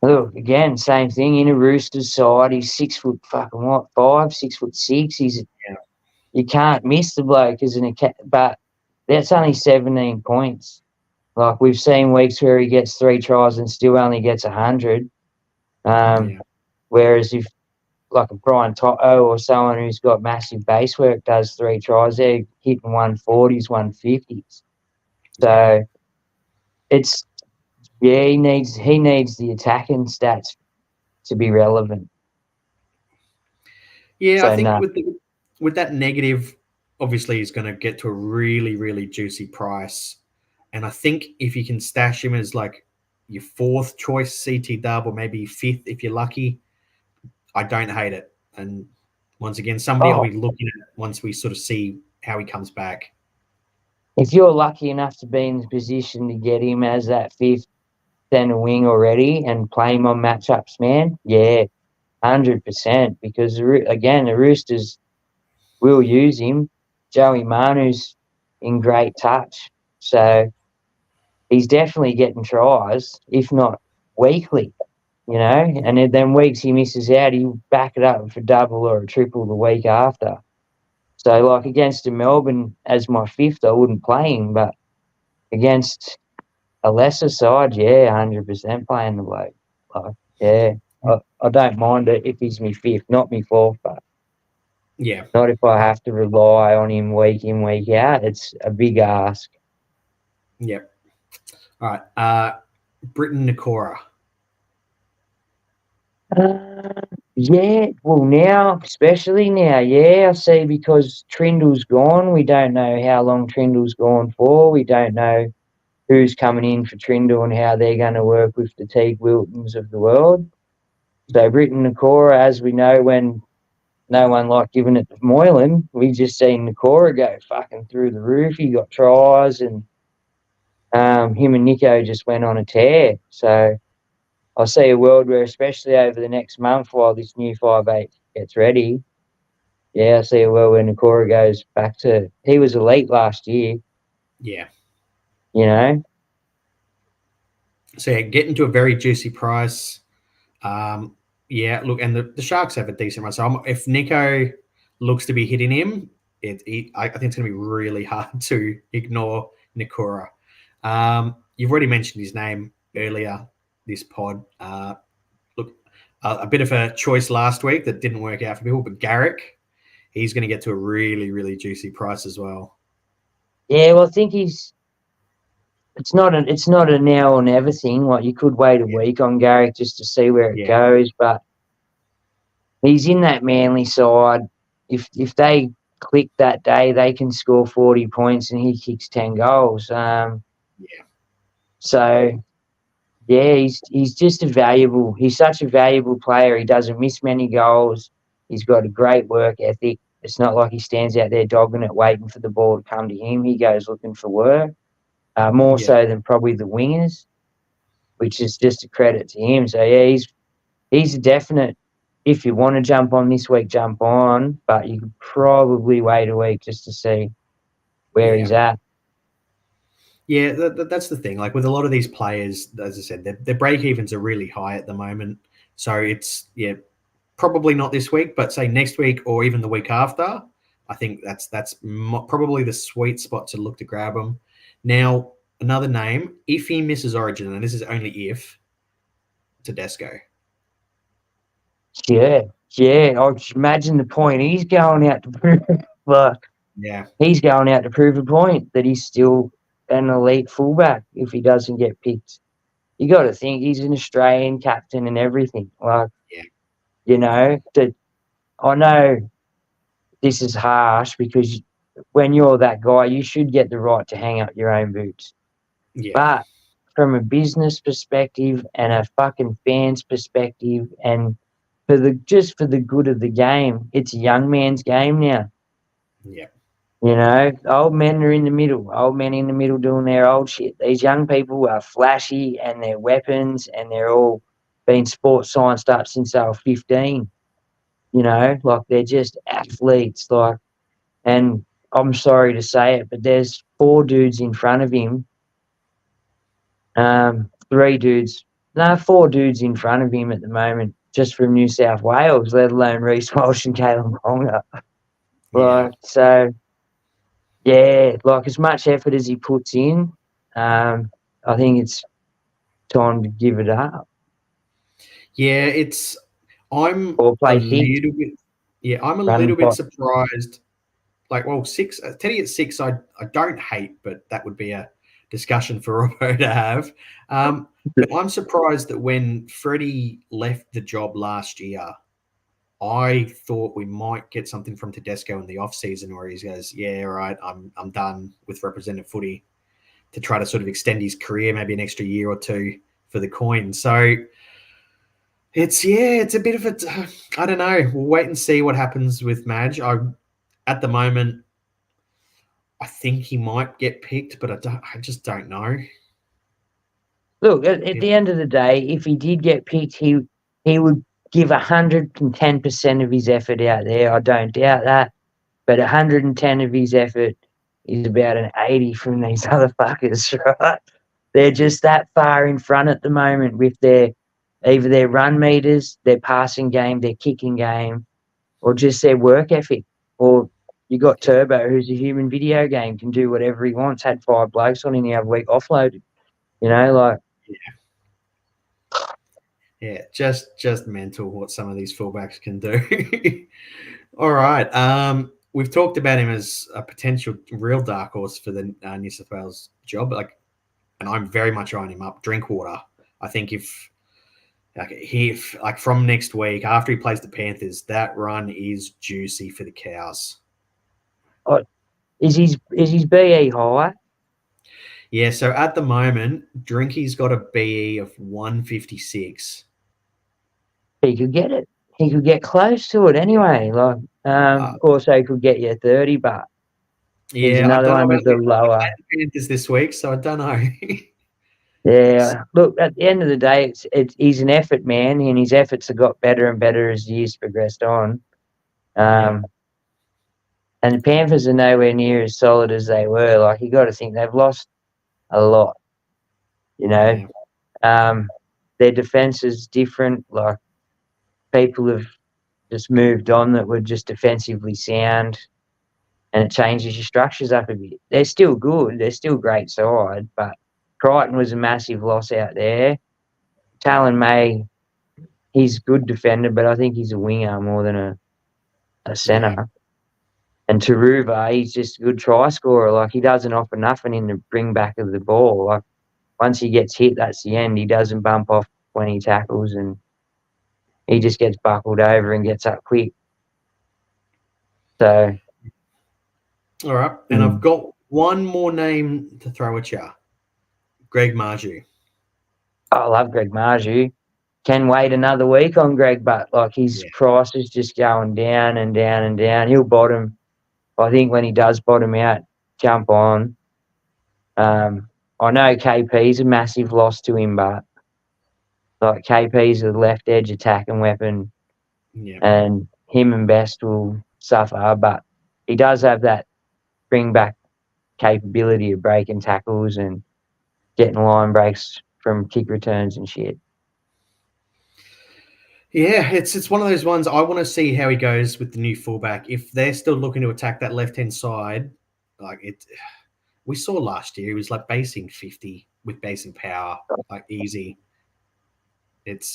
Look, again, same thing in a Roosters side. He's 6 foot fucking what, 5, 6'6". You can't miss the bloke, isn't it? But that's only 17 points. Like we've seen weeks where he gets 3 tries and still only gets 100. Whereas if like a Brian Toto or someone who's got massive base work does 3 tries, they're hitting 140s, 150s. So it's he needs the attacking stats to be relevant. Yeah, so I think with that negative, obviously he's going to get to a really, really juicy price. And I think if you can stash him as like your 4th choice CT dub or maybe 5th if you're lucky, I don't hate it. And once again, somebody I'll be looking at once we sort of see how he comes back. If you're lucky enough to be in the position to get him as that 5th centre wing already and play him on matchups, man, 100%. Because, again, the Roosters will use him. Joey Manu's in great touch. So he's definitely getting tries, if not weekly, and then weeks he misses out, he'll back it up for double or a triple the week after. So, like, against a Melbourne as my 5th, I wouldn't play him, but against a lesser side, 100% playing the bloke. Like, I don't mind it if he's my 5th, not my 4th, but not if I have to rely on him week in, week out. It's a big ask. Yep. All right. Briton Nikora. Well, now, especially now, I see, because Trindle's gone. We don't know how long Trindle's gone for. We don't know who's coming in for Trindle and how they're going to work with the Teague Wiltons of the world. So Briton Nikora, as we know, when no one liked giving it to Moylan, we just seen Nikora go fucking through the roof. He got tries, and him and Nico just went on a tear. So I see a world where, especially over the next month while this new 5'8" gets ready, I see a world where Nikora goes back to... He was elite last year. Yeah. So, getting to a very juicy price. Look, and the Sharks have a decent run. So if Nico looks to be hitting him, I think it's going to be really hard to ignore Nikora. You've already mentioned his name earlier this pod. Look, a bit of a choice last week that didn't work out for people, but Garrick, he's going to get to a really, really juicy price as well. Yeah, well, I think it's not a now or never thing. Like, you could wait a week on Garrick just to see where it goes, but he's in that Manly side. If they click that day, they can score 40 points and he kicks 10 goals. So, he's just he's such a valuable player. He doesn't miss many goals. He's got a great work ethic. It's not like he stands out there dogging it, waiting for the ball to come to him. He goes looking for work, more so than probably the wingers. which is just a credit to him. So yeah, he's a definite. If you want to jump on this week, jump on, but you could probably wait a week just to see where he's at. Yeah, that's the thing. Like with a lot of these players, as I said, their break evens are really high at the moment. So it's probably not this week, but say next week or even the week after. I think that's probably the sweet spot to look to grab them. Now, another name, if he misses Origin, and this is only if, Tedesco. Yeah. I just imagine the point he's going out to prove. He's going out to prove a point that he's still an elite fullback if he doesn't get picked. You got to think he's an Australian captain and everything. You know, I know this is harsh because when you're that guy, you should get the right to hang up your own boots. Yeah. But from a business perspective and a fucking fans perspective and for the good of the game, it's a young man's game now. Yeah. You know, old men are in the middle. Old men in the middle doing their old shit. These young people are flashy and they're weapons and they're all been sports scienced up since they were 15. You know, like they're just athletes. And I'm sorry to say it, but there's 4 dudes in front of him. 4 dudes in front of him at the moment, just from New South Wales, let alone Reece Walsh and Caleb Ponga. So. Yeah, like as much effort as he puts in, I think it's time to give it up. Yeah, I'm a little bit surprised. Like, well, Teddy at 6, I don't hate, but that would be a discussion for Robbo to have. But I'm surprised that when Freddie left the job last year, I thought we might get something from Tedesco in the off season where he goes, yeah, right, I'm done with representative footy, to try to sort of extend his career, maybe an extra year or two for the coin. So it's a bit of a, I don't know. We'll wait and see what happens with Madge. At the moment, I think he might get picked, but I just don't know. Look, at the end of the day, if he did get picked, he would give 110% of his effort out there. I don't doubt that. But 110 of his effort is about an 80 from these other fuckers, right? They're just that far in front at the moment with either their run meters, their passing game, their kicking game, or just their work ethic. Or you got Turbo, who's a human video game, can do whatever he wants, had 5 blokes on him the other week, offloaded. You know, like... Yeah, just mental what some of these fullbacks can do. All right. We've talked about him as a potential real dark horse for the New South Wales job, and I'm very much eyeing him up. Drinkwater. I think if from next week after he plays the Panthers, that run is juicy for the Cows. Is his BE high? Yeah. So at the moment, Drinky's got a BE of 156. He could get it. He could get close to it anyway. Also he could get you 30, but he's another one with the lower. Panthers this week, so I don't know. Yeah. Look, at the end of the day, he's an effort man, and his efforts have got better and better as years progressed on. And the Panthers are nowhere near as solid as they were. Like, you got to think they've lost a lot. You know, their defense is different. Like, people have just moved on that were just defensively sound, and it changes your structures up a bit. They're still good. They're still great side, but Crichton was a massive loss out there. Talon May, he's a good defender, but I think he's a winger more than a centre. Yeah. And Taruva, he's just a good try scorer. Like, he doesn't offer nothing in the bring back of the ball. Like, once he gets hit, that's the end. He doesn't bump off 20 tackles, and he just gets buckled over and gets up quick. So. All right. And I've got one more name to throw at you. Greg Marzhew. I love Greg Marzhew. Can wait another week on Greg, but like his price is just going down and down and down. He'll bottom. I think when he does bottom out, jump on. I know KP's a massive loss to him, but Like KP's a left edge attacking weapon, Yeah. and him and Best will suffer, but he does have that bring back capability of breaking tackles and getting line breaks from kick returns and shit. Yeah, it's one of those ones. I want to see how he goes with the new fullback. If they're still looking to attack that left hand side, like it, we saw last year, he was like basing 50 with basing power, like easy. It's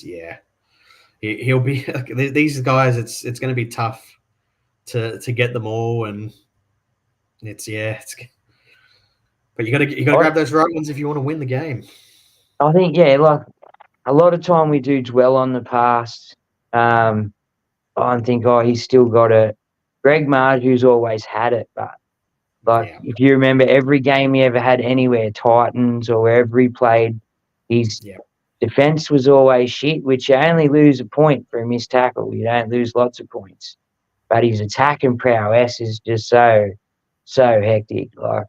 he'll be like, these guys. It's going to be tough to get them all, and but you got to grab those right ones if you want to win the game. I think like a lot of time we do dwell on the past. I think, he's still got it. Greg Marju's always had it, but if you remember every game he ever had anywhere, Titans or wherever he played, his defense was always shit, which you only lose a point for a missed tackle. You don't lose lots of points. But his attacking prowess is just so hectic. Like,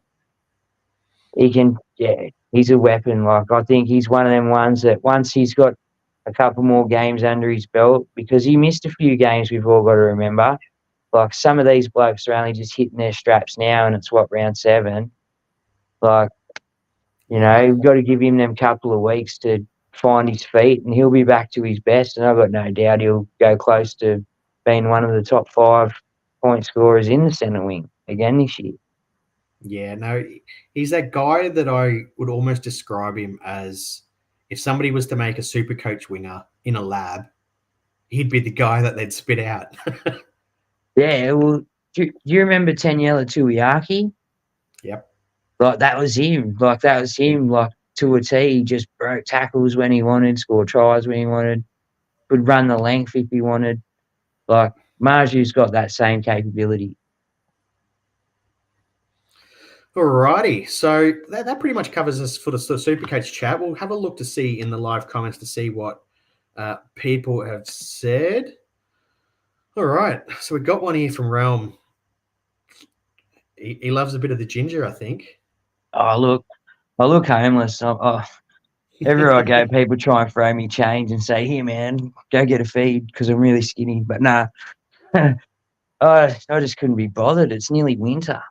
he's a weapon. Like, I think he's one of them ones that once he's got a couple more games under his belt, because he missed a few games, we've all got to remember. Like, some of these blokes are only just hitting their straps now, and it's round 7. Like, you've got to give him them couple of weeks to find his feet, and he'll be back to his best. And I've got no doubt he'll go close to being one of the top 5 point scorers in the centre wing again this year. Yeah, no, he's that guy that I would almost describe him as, if somebody was to make a super coach winger in a lab, he'd be the guy that they'd spit out. Yeah, well, do you remember Taniela Tuiaki? Yep. Like, that was him. Like, to a T. He just broke tackles when he wanted, scored tries when he wanted, could run the length if he wanted. Like, Marju's got that same capability. Alrighty, so that pretty much covers us for the Supercoach chat. We'll have a look to see in the live comments to see what people have said. All right, so we got one here from Realm. He loves a bit of the ginger, I think. I look homeless. Everywhere I go, people try and throw me change and say, "Here, man, go get a feed," because I'm really skinny. But nah, I just couldn't be bothered. It's nearly winter.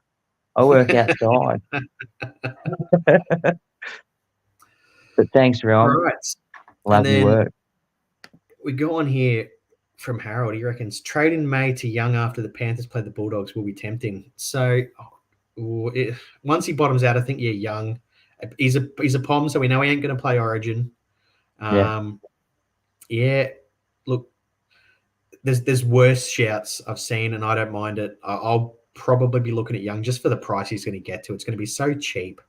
I work outside. But thanks, Ron. Right. Love your work. We go on here from Harold. He reckons trading May to Young after the Panthers play the Bulldogs will be tempting. So once he bottoms out, I think Young. He's a POM, so we know he ain't going to play Origin. Look, there's worse shouts I've seen, and I don't mind it. I'll probably be looking at Young just for the price he's going to get to. It's going to be so cheap.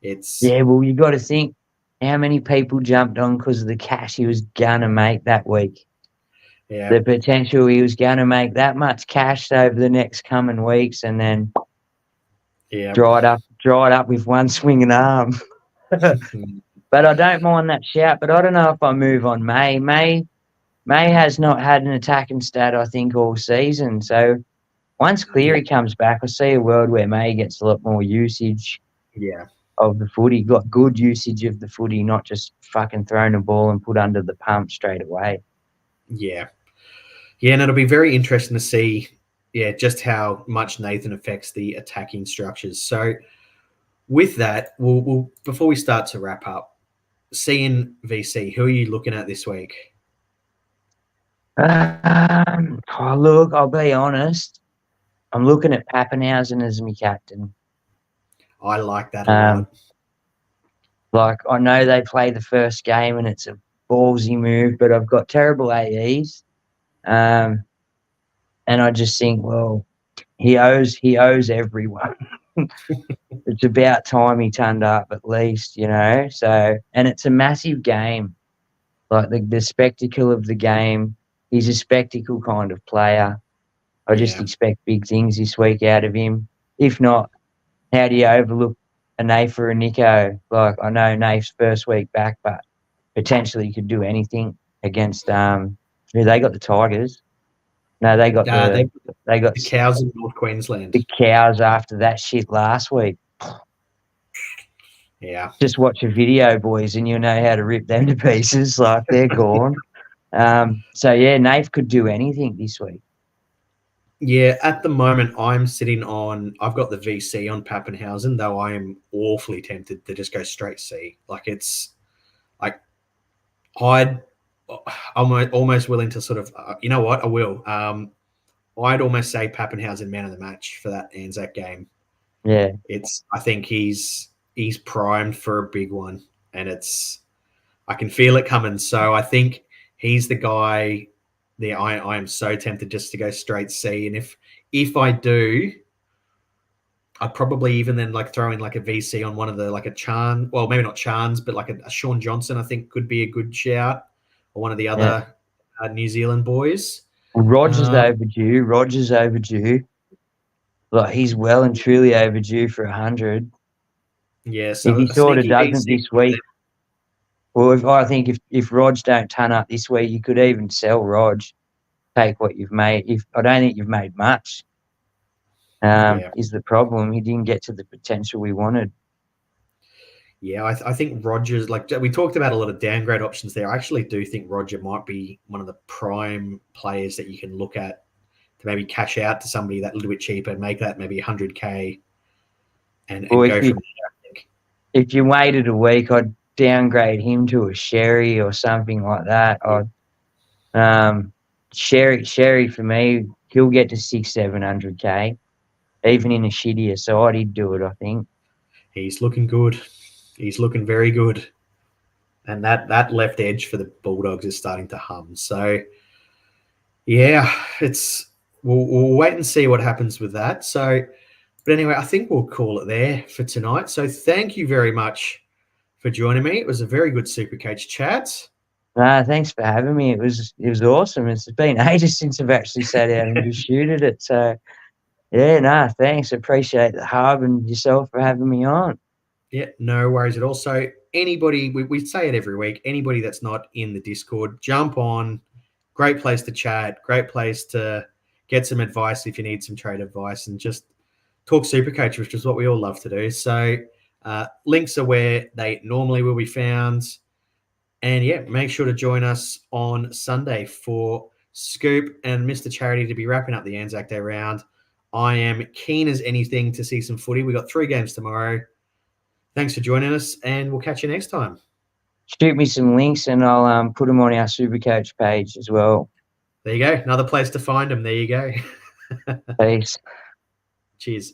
Well, you got to think how many people jumped on because of the cash he was going to make that week. Yeah. The potential he was going to make that much cash over the next coming weeks, and then dried up with one swinging arm. But I don't mind that shout. But I don't know if I move on May. May has not had an attacking stat, I think, all season. So once Cleary comes back, I see a world where May gets a lot more usage. Of the footy, got good usage of the footy, not just fucking throwing a ball and put under the pump straight away. Yeah, and it'll be very interesting to see, just how much Nathan affects the attacking structures. So with that, we'll before we start to wrap up, CNVC, who are you looking at this week? Look, I'll be honest. I'm looking at Pappenhausen as my captain. I like that a lot. Like, I know they play the first game and it's a ballsy move, but I've got terrible AEs. And I just think, well, he owes everyone. It's about time he turned up at least, So, and it's a massive game. Like, the spectacle of the game. He's a spectacle kind of player. I just expect big things this week out of him. If not, how do you overlook a Naif or a Nico? Like, I know Naif's first week back, but potentially could do anything against they got the Tigers. No, they got the Cows in North Queensland. The Cows after that shit last week. Yeah. Just watch a video, boys, and you'll know how to rip them to pieces. Like, they're gone. So yeah, Nath could do anything this week. Yeah, at the moment, I've got the VC on Pappenhausen, though I am awfully tempted to just go straight C. Like, it's like, I'm almost willing to sort of, you know what, I will. I'd almost say Pappenhausen man of the match for that Anzac game. Yeah. I think he's primed for a big one, and I can feel it coming. So I think he's the guy. I am so tempted just to go straight C, and if I do, I'd probably even then like throw in like a VC on one of the like a Chan, well maybe not Chan's, but like a Sean Johnson. I think could be a good shout, or one of the other New Zealand boys. Rogers overdue. Rogers overdue. Like, he's well and truly overdue for 100. Yeah, so if he sort of doesn't VC this week, well, I think if Rog don't turn up this week, you could even sell Rog, take what you've made. I don't think you've made much. Is the problem. He didn't get to the potential we wanted. Yeah, I think Rogers, like we talked about a lot of downgrade options there. I actually do think Roger might be one of the prime players that you can look at to maybe cash out to somebody that little bit cheaper and make that maybe 100K and go from there, I think. If you waited a week, I'd downgrade him to a Sherry or something like that. Sherry for me, he'll get to 600-700K, even in a shittier side, he'd do it, I think. He's looking good. He's looking very good. And that left edge for the Bulldogs is starting to hum. So, yeah, we'll wait and see what happens with that. So, but anyway, I think we'll call it there for tonight. So thank you very much for joining me. It was a very good Supercoach chat. Thanks for having me. It was awesome. It's been ages since I've actually sat down and just shooted it. So, yeah, thanks. Appreciate the hub and yourself for having me on. Yeah, no worries at all. So anybody, we say it every week, anybody that's not in the Discord, jump on. Great place to chat. Great place to get some advice if you need some trade advice and just talk Supercoach, which is what we all love to do. So links are where they normally will be found. And yeah, make sure to join us on Sunday for Scoop and Mr. Charity to be wrapping up the Anzac Day round. I am keen as anything to see some footy. We got 3 games tomorrow. Thanks for joining us, and we'll catch you next time. Shoot me some links, and I'll put them on our Supercoach page as well. There you go. Another place to find them. There you go. Peace. Cheers.